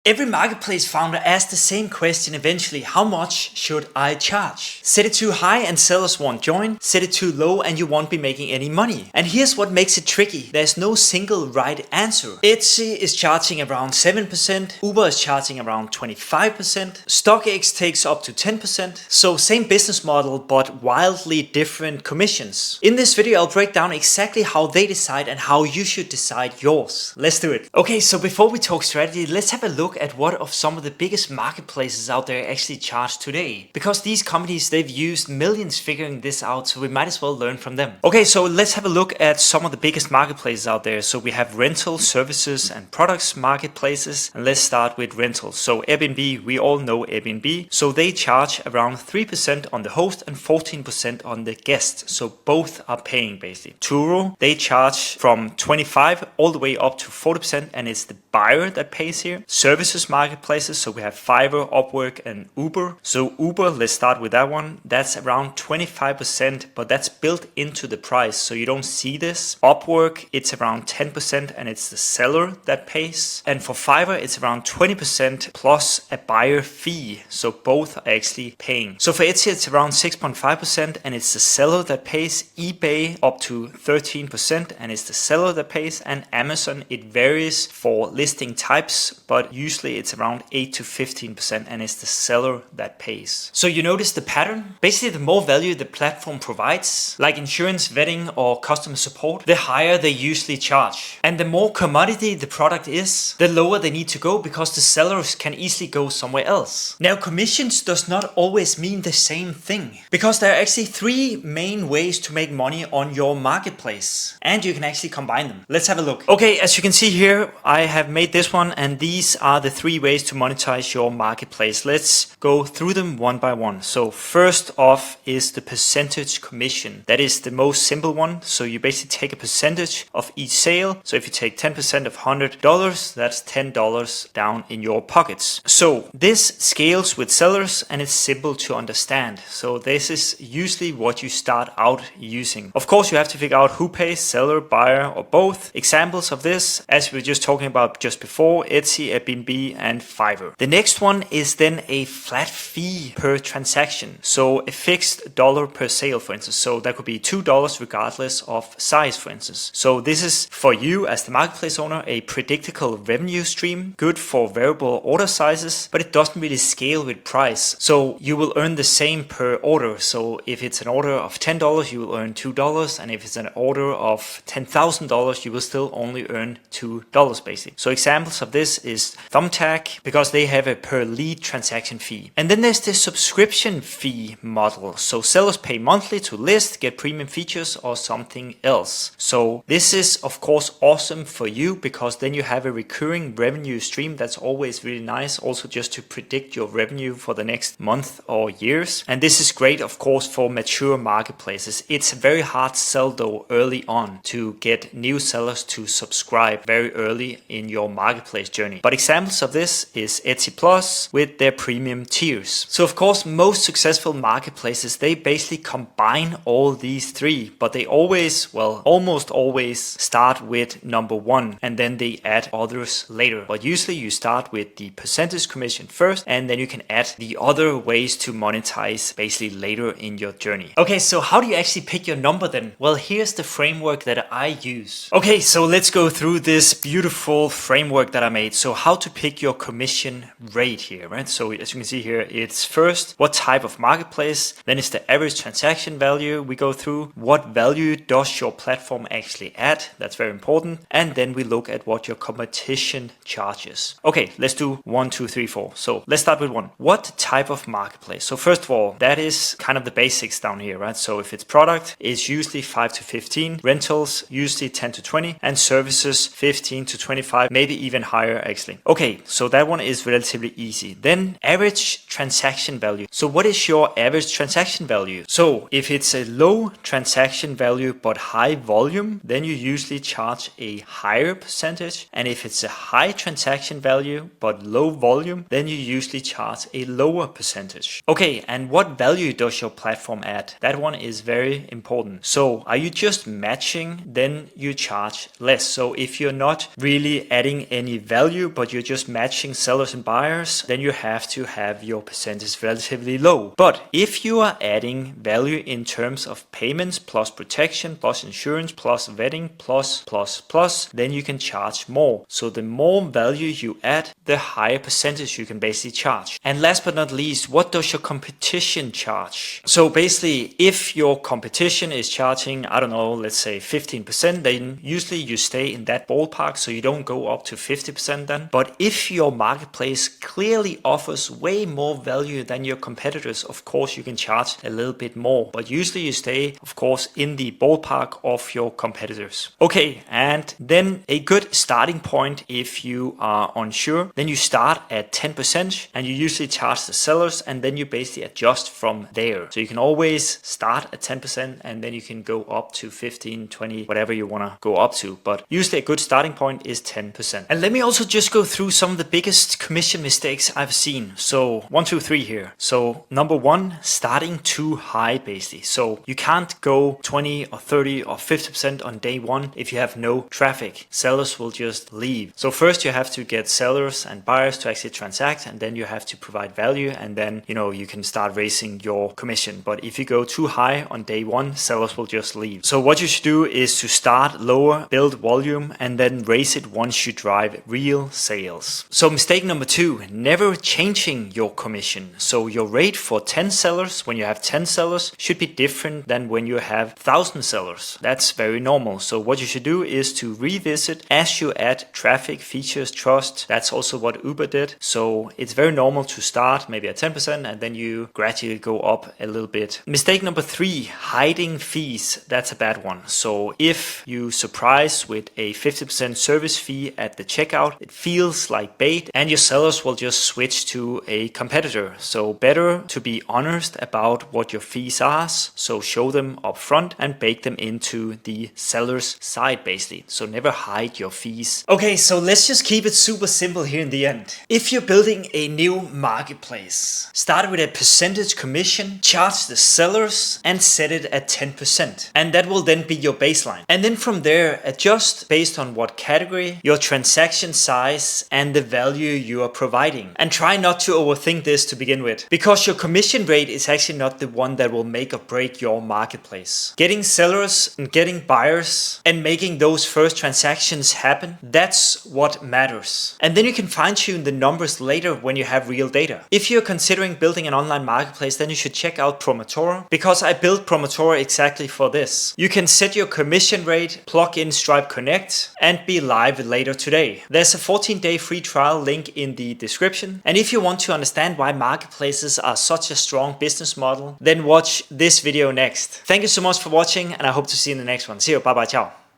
Every marketplace founder asks the same question eventually: how much should I charge? Set it too high and sellers won't join. Set it too low and you won't be making any money. And here's what makes it tricky. There's no single right answer. Etsy is charging around 7%. Uber is charging around 25%. StockX takes up to 10%. So same business model, but wildly different commissions. In this video, I'll break down exactly how they decide and how you should decide yours. Let's do it. Okay, so before we talk strategy, let's have a look at what of some of the biggest marketplaces out there actually charge today. Because these companies, they've used millions figuring this out, so we might as well learn from them. Okay, so let's have a look at some of the biggest marketplaces out there. So we have rental, services and products marketplaces. And let's start with rentals. So Airbnb, we all know Airbnb. So they charge around 3% on the host and 14% on the guest. So both are paying basically. Turo, they charge from 25 all the way up to 40%, and it's the buyer that pays here. Services marketplaces, so we have Fiverr, Upwork and Uber. So Uber, let's start with that one. That's around 25%, but that's built into the price, so you don't see this. Upwork, it's around 10% and it's the seller that pays. And for Fiverr, it's around 20% plus a buyer fee, so both are actually paying. So for Etsy, it's around 6.5% and it's the seller that pays. eBay up to 13% and it's the seller that pays. And Amazon, it varies for listing types, but usually it's around 8 to 15% and it's the seller that pays. So you notice the pattern? Basically, the more value the platform provides, like insurance, vetting or customer support, the higher they usually charge. And the more commodity the product is, the lower they need to go, because the sellers can easily go somewhere else. Now, commissions does not always mean the same thing, because there are actually three main ways to make money on your marketplace, and you can actually combine them. Let's have a look. Okay, as you can see here, I have made this one, and these are the three ways to monetize your marketplace. Let's go through them one by one. So first off is the percentage commission. That is the most simple one. So you basically take a percentage of each sale. So if you take 10% of $100, that's $10 down in your pockets. So this scales with sellers and it's simple to understand. So this is usually what you start out using. Of course, you have to figure out who pays, seller, buyer, or both. Examples of this, as we were just talking about just before, Etsy, Airbnb, and Fiverr. The next one is then a flat fee per transaction. So a fixed dollar per sale, for instance. So that could be $2 regardless of size, for instance. So this is for you as the marketplace owner, a predictable revenue stream, good for variable order sizes, but it doesn't really scale with price. So you will earn the same per order. So if it's an order of $10, you will earn $2. And if it's an order of $10,000, you will still only earn $2 basically. So examples of this is Thumbtack, because they have a per lead transaction fee. And then there's the subscription fee model. So sellers pay monthly to list, get premium features or something else. So this is of course awesome for you, because then you have a recurring revenue stream. That's always really nice, also just to predict your revenue for the next month or years. And this is great of course for mature marketplaces. It's a very hard sell though early on to get new sellers to subscribe very early in your marketplace journey. But examples of this is Etsy Plus with their premium tiers. So of course, most successful marketplaces, they basically combine all these three, but they always, well, almost always start with number one and then they add others later. But usually you start with the percentage commission first, and then you can add the other ways to monetize basically later in your journey. Okay, so how do you actually pick your number then? Well, here's the framework that I use. Okay, so let's go through this beautiful framework that I made. So how to pick your commission rate here, right? So as you can see here, it's first what type of marketplace, then it's the average transaction value we go through, what value does your platform actually add, that's very important, and then we look at what your competition charges. Okay, let's do 1, 2, 3, 4. So let's start with 1. What type of marketplace? So first of all, that is kind of the basics down here, right? So if it's product, it's usually 5 to 15, rentals usually 10 to 20, and services 15 to 25, maybe even higher actually. Okay, so that one is relatively easy. Then average transaction value. So what is your average transaction value? So if it's a low transaction value but high volume, then you usually charge a higher percentage. And if it's a high transaction value but low volume, then you usually charge a lower percentage. Okay, and what value does your platform add? That one is very important. So are you just matching? Then you charge less. So if you're not really adding any value, but you're just matching sellers and buyers, then you have to have your percentage relatively low. But if you are adding value in terms of payments plus protection plus insurance plus vetting plus, then you can charge more. So the more value you add, the higher percentage you can basically charge. And last but not least, what does your competition charge? So basically, if your competition is charging, I don't know, let's say 15%, then usually you stay in that ballpark, so you don't go up to 50% then. But if your marketplace clearly offers way more value than your competitors, of course you can charge a little bit more. But usually you stay, of course, in the ballpark of your competitors. Okay, and then a good starting point if you are unsure, then you start at 10% and you usually charge the sellers, and then you basically adjust from there. So you can always start at 10% and then you can go up to 15, 20, whatever you want to go up to. But usually a good starting point is 10%. And let me also just go through some of the biggest commission mistakes I've seen. So 1, 2, 3 here. So number one, starting too high basically. So you can't go 20 or 30 or 50% on day one if you have no traffic. Sellers will just leave. So first you have to get sellers and buyers to actually transact, and then you have to provide value, and then you can start raising your commission. But if you go too high on day one, sellers will just leave. So what you should do is to start lower, build volume, and then raise it once you drive real sales. So mistake number two, never changing your commission. So your rate for 10 sellers, when you have 10 sellers, should be different than when you have 1,000 sellers. That's very normal. So what you should do is to revisit as you add traffic, features, trust. That's also what Uber did. So it's very normal to start maybe at 10% and then you gradually go up a little bit. Mistake number three, hiding fees. That's a bad one. So if you surprise with a 50% service fee at the checkout, it feels like bait and your sellers will just switch to a competitor. So better to be honest about what your fees are. So show them up front and bake them into the seller's side basically. So never hide your fees. Okay, so let's just keep it super simple here in the end. If you're building a new marketplace, start with a percentage commission, charge the sellers and set it at 10%. And that will then be your baseline. And then from there, adjust based on what category, your transaction size and the value you are providing. And try not to overthink this to begin with, because your commission rate is actually not the one that will make or break your marketplace. Getting sellers and getting buyers and making those first transactions happen, that's what matters. And then you can fine tune the numbers later when you have real data. If you're considering building an online marketplace, then you should check out Prometora, because I built Prometora exactly for this. You can set your commission rate, plug in Stripe Connect and be live later today. There's a 14-day free trial link in the description. And if you want to understand why marketplaces are such a strong business model, then watch this video next. Thank you so much for watching and I hope to see you in the next one. See you. Bye bye. Ciao.